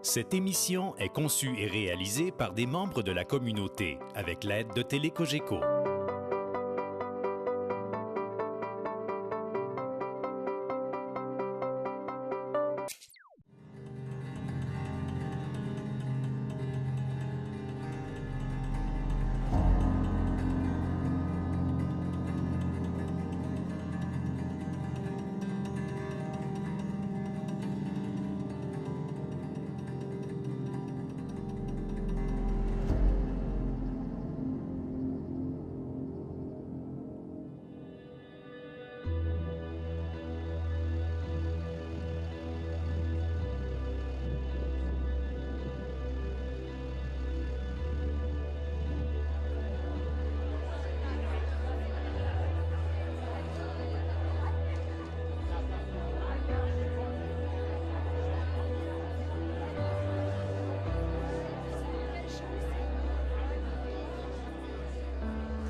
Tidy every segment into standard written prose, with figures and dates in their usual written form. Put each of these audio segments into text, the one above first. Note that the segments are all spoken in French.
Cette émission est conçue et réalisée par des membres de la communauté avec l'aide de Télé-Cogeco.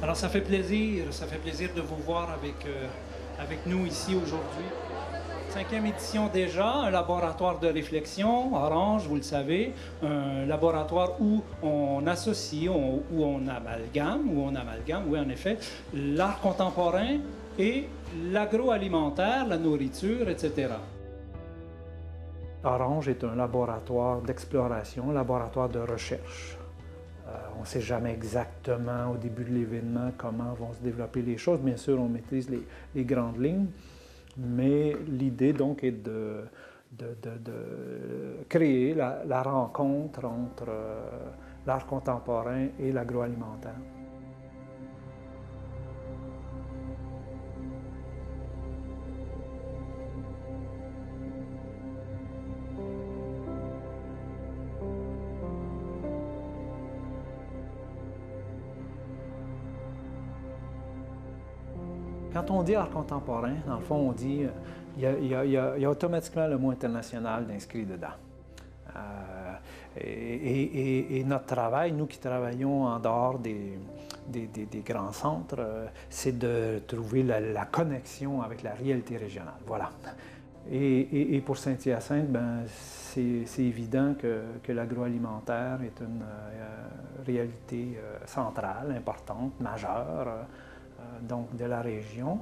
Alors ça fait plaisir de vous voir avec nous ici aujourd'hui. 5e édition déjà, un laboratoire de réflexion, Orange, vous le savez, un laboratoire où on associe, où on amalgame, oui en effet, l'art contemporain et l'agroalimentaire, la nourriture, etc. Orange est un laboratoire d'exploration, un laboratoire de recherche. On ne sait jamais exactement au début de l'événement comment vont se développer les choses. Bien sûr, on maîtrise les grandes lignes, mais l'idée donc est de créer la rencontre entre l'art contemporain et l'agroalimentaire. Quand on dit art contemporain, dans le fond, on dit il y a automatiquement le mot international d'inscrit dedans. Et notre travail, nous qui travaillons en dehors des grands centres, c'est de trouver la connexion avec la réalité régionale. Voilà. Et pour Saint-Hyacinthe, c'est évident que l'agroalimentaire est une réalité centrale, importante, majeure. Donc de la région.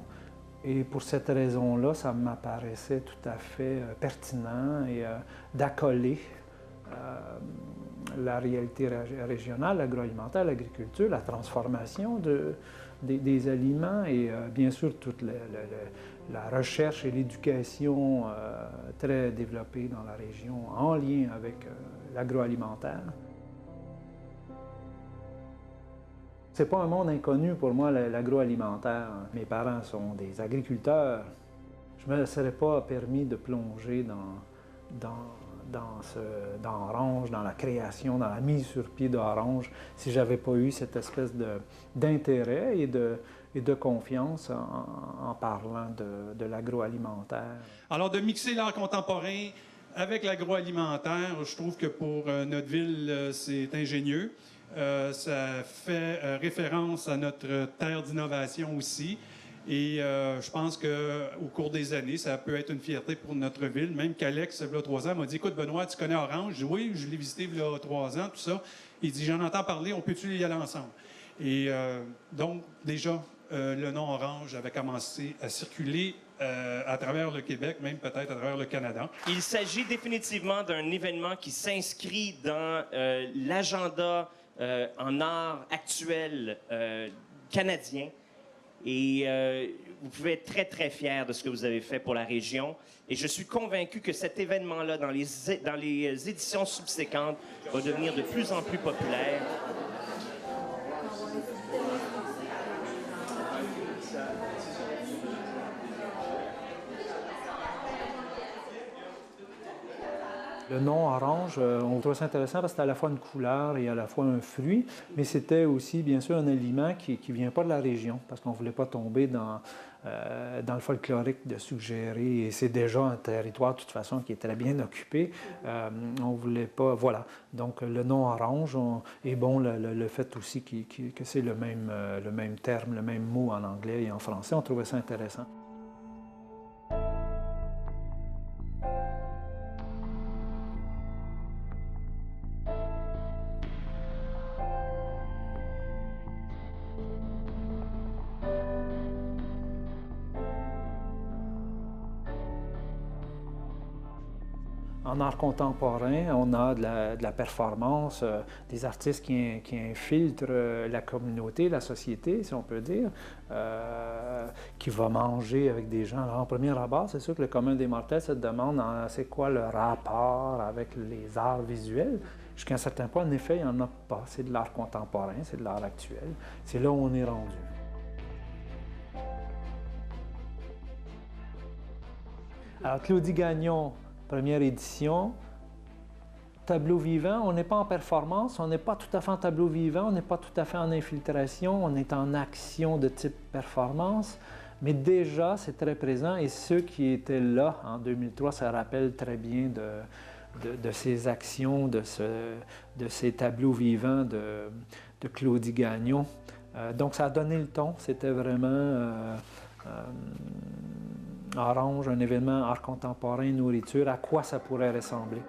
Et pour cette raison-là, ça m'apparaissait tout à fait pertinent et d'accoler la réalité régionale, l'agroalimentaire, l'agriculture, la transformation des aliments et bien sûr toute la recherche et l'éducation très développée dans la région en lien avec l'agroalimentaire. C'est pas un monde inconnu pour moi, l'agroalimentaire. Mes parents sont des agriculteurs. Je ne me serais pas permis de plonger dans Orange, dans la création, dans la mise sur pied d'Orange, si j'avais pas eu cette espèce d'intérêt et de confiance en parlant de l'agroalimentaire. Alors, de mixer l'art contemporain avec l'agroalimentaire, je trouve que pour notre ville, c'est ingénieux. Ça fait référence à notre terre d'innovation aussi. Et je pense qu'au cours des années, ça peut être une fierté pour notre ville. Même qu'Alex, il y a 3 ans, m'a dit « Écoute, Benoît, tu connais Orange? » Je dis « Oui, je l'ai visité il y a 3 ans, tout ça. » Il dit « J'en entends parler, on peut-tu y aller ensemble? » Et donc, déjà, le nom Orange avait commencé à circuler à travers le Québec, même peut-être à travers le Canada. Il s'agit définitivement d'un événement qui s'inscrit dans l'agenda en art actuel canadien. Et vous pouvez être très, très fiers de ce que vous avez fait pour la région. Et je suis convaincu que cet événement-là, dans les éditions subséquentes, va devenir de plus en plus populaire. Le nom orange, on trouve ça intéressant parce que c'était à la fois une couleur et à la fois un fruit, mais c'était aussi bien sûr un aliment qui ne vient pas de la région parce qu'on ne voulait pas tomber dans le folklorique de suggérer, et c'est déjà un territoire de toute façon qui est très bien occupé, on ne voulait pas, voilà. Donc le nom orange est bon, le fait aussi que c'est le même terme, le même mot en anglais et en français, on trouvait ça intéressant. En art contemporain, on a de la performance, des artistes qui infiltrent la communauté, la société, si on peut dire, qui va manger avec des gens. Alors, en premier abord, c'est sûr que le commun des mortels se demande c'est quoi le rapport avec les arts visuels. Jusqu'à un certain point, en effet, il n'y en a pas. C'est de l'art contemporain, c'est de l'art actuel. C'est là où on est rendu. Alors, Claudie Gagnon, première édition, tableau vivant, on n'est pas en performance, on n'est pas tout à fait en tableau vivant, on n'est pas tout à fait en infiltration, on est en action de type performance, mais déjà c'est très présent et ceux qui étaient là en 2003 se rappellent très bien de ces actions, de ces tableaux vivants de Claudie Gagnon. Donc ça a donné le ton, c'était vraiment Orange, un événement art contemporain, nourriture, à quoi ça pourrait ressembler.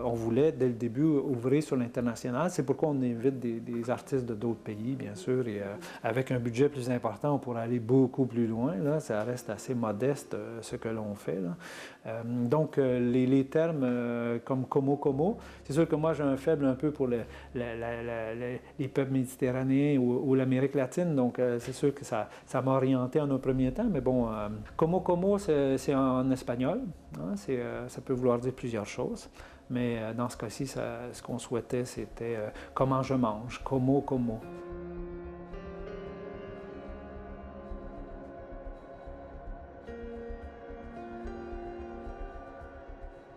On voulait, dès le début, ouvrir sur l'international. C'est pourquoi on invite des artistes de d'autres pays, bien sûr, et avec un budget plus important, on pourrait aller beaucoup plus loin. Là. Ça reste assez modeste, ce que l'on fait. Là. Donc, les termes comme Como, c'est sûr que moi, j'ai un faible un peu pour les peuples méditerranéens ou l'Amérique latine, donc c'est sûr que ça m'a orienté en un premier temps, mais bon, Como, c'est en espagnol, hein, ça peut vouloir dire plusieurs choses. Mais dans ce cas-ci, ce qu'on souhaitait, c'était comment je mange, como.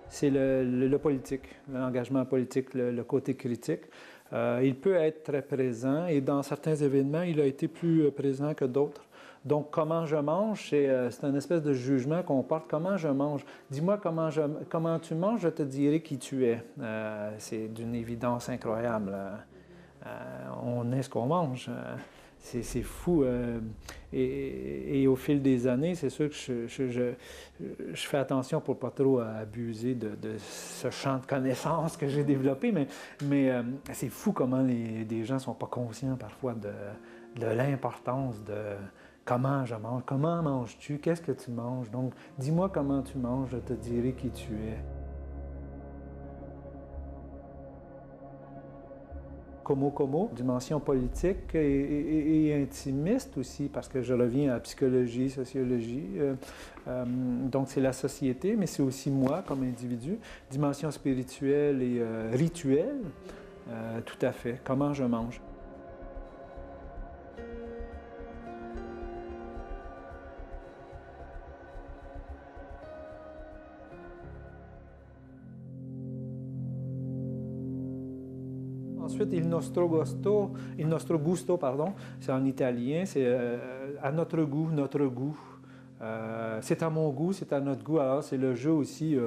C'est le politique, l'engagement politique, le côté critique. Il peut être très présent et dans certains événements, il a été plus présent que d'autres. Donc, comment je mange, c'est une espèce de jugement qu'on porte. Comment je mange? Dis-moi comment tu manges, je te dirai qui tu es. C'est d'une évidence incroyable. On est ce qu'on mange. C'est fou. Et au fil des années, c'est sûr que je fais attention pour ne pas trop abuser de ce champ de connaissances que j'ai développé, mais c'est fou comment des gens ne sont pas conscients parfois de l'importance de comment je mange, comment manges-tu, qu'est-ce que tu manges. Donc, dis-moi comment tu manges, je te dirai qui tu es. Como, dimension politique et intimiste aussi, parce que je reviens à la psychologie, sociologie. Donc, c'est la société, mais c'est aussi moi comme individu. Dimension spirituelle et rituelle, tout à fait. Comment je mange. Ensuite, il nostro gusto, pardon, c'est en italien, c'est à notre goût, notre goût. C'est à mon goût, c'est à notre goût. Alors, c'est le jeu aussi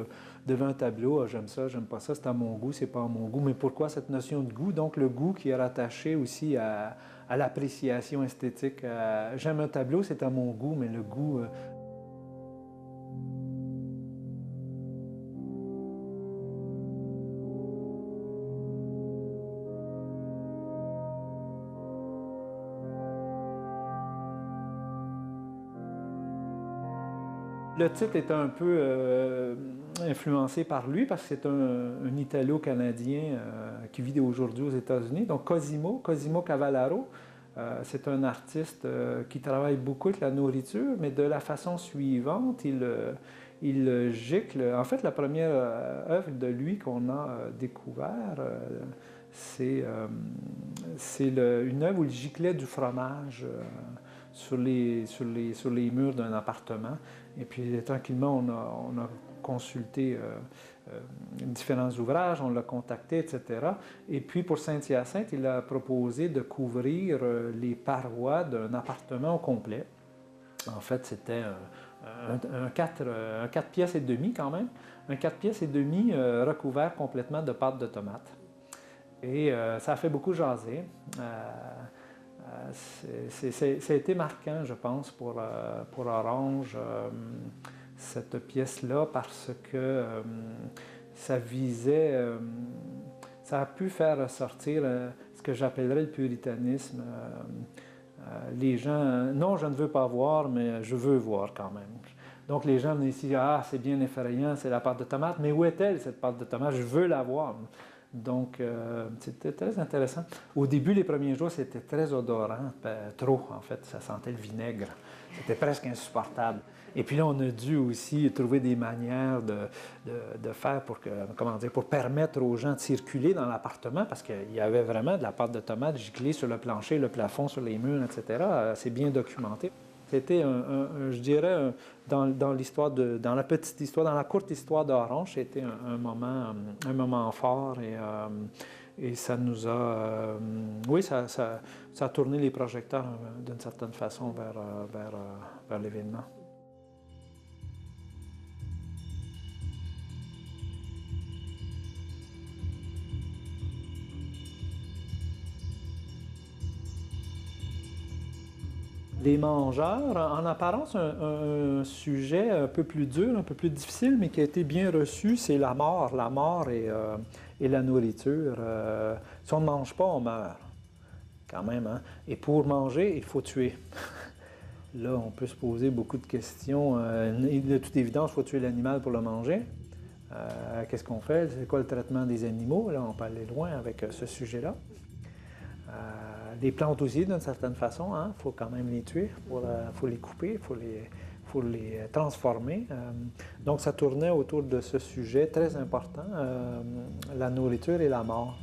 devant un tableau. Ah, j'aime ça, j'aime pas ça, c'est à mon goût, c'est pas à mon goût. Mais pourquoi cette notion de goût? Donc, le goût qui est rattaché aussi à l'appréciation esthétique. J'aime un tableau, c'est à mon goût, mais le goût... Le titre est un peu influencé par lui parce que c'est un Italo-Canadien qui vit aujourd'hui aux États-Unis. Donc Cosimo Cavallaro, c'est un artiste qui travaille beaucoup avec la nourriture, mais de la façon suivante, il gicle. En fait, la première œuvre de lui qu'on a découvert, c'est une œuvre où il giclait du fromage sur les murs d'un appartement. Et puis, tranquillement, on a consulté différents ouvrages, on l'a contacté, etc. Et puis, pour Saint-Hyacinthe, il a proposé de couvrir les parois d'un appartement au complet. En fait, c'était un 4 pièces et demi quand même, un 4 pièces et demi recouvert complètement de pâte de tomate. Et ça a fait beaucoup jaser. Ça a été marquant, je pense, pour Orange, cette pièce-là, parce que ça visait, ça a pu faire ressortir ce que j'appellerais le puritanisme. Les gens, non, je ne veux pas voir, mais je veux voir quand même. Donc les gens venaient ici, ah, c'est bien effrayant, c'est la pâte de tomate, mais où est-elle cette pâte de tomate? Je veux la voir. Donc, c'était très intéressant. Au début, les premiers jours, c'était très odorant, trop en fait, ça sentait le vinaigre. C'était presque insupportable. Et puis là, on a dû aussi trouver des manières de faire pour, pour permettre aux gens de circuler dans l'appartement, parce qu'il y avait vraiment de la pâte de tomate giclée sur le plancher, le plafond, sur les murs, etc. C'est bien documenté. C'était, je dirais, dans l'histoire dans la petite histoire, dans la courte histoire d'Orange, c'était un moment fort et ça nous a, oui, ça a tourné les projecteurs d'une certaine façon vers l'événement. Les mangeurs, en apparence, un sujet un peu plus dur, un peu plus difficile, mais qui a été bien reçu, c'est la mort et la nourriture. Si on ne mange pas, on meurt, quand même. Hein? Et pour manger, il faut tuer. Là, on peut se poser beaucoup de questions. De toute évidence, il faut tuer l'animal pour le manger. Qu'est-ce qu'on fait? C'est quoi le traitement des animaux? Là, on peut aller loin avec ce sujet-là. Les plantes aussi, d'une certaine façon, il faut quand même les tuer, il faut les couper, il faut les transformer. Donc, ça tournait autour de ce sujet très important, la nourriture et la mort.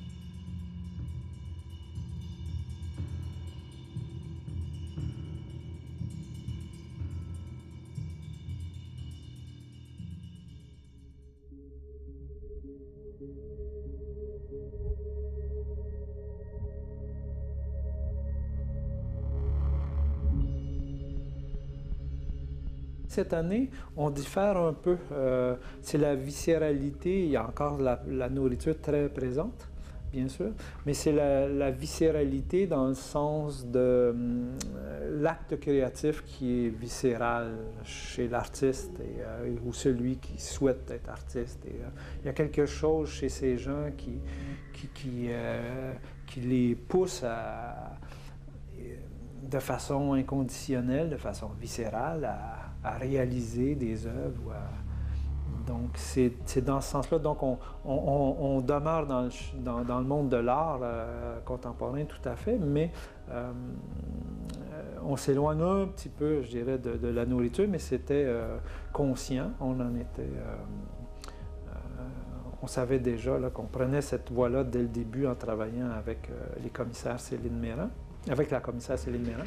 Cette année, on diffère un peu. C'est la viscéralité, il y a encore la nourriture très présente, bien sûr, mais c'est la viscéralité dans le sens de l'acte créatif qui est viscéral chez l'artiste ou celui qui souhaite être artiste. Il y a quelque chose chez ces gens qui les pousse de façon inconditionnelle, de façon viscérale, à réaliser des œuvres. Donc, c'est dans ce sens-là. Donc, on demeure dans le monde de l'art contemporain, tout à fait, mais on s'éloigne un petit peu, je dirais, de la nourriture, mais c'était conscient. On en était... on savait déjà qu'on prenait cette voie-là dès le début en travaillant avec les commissaires Céline Méran, avec la commissaire Céline Méran.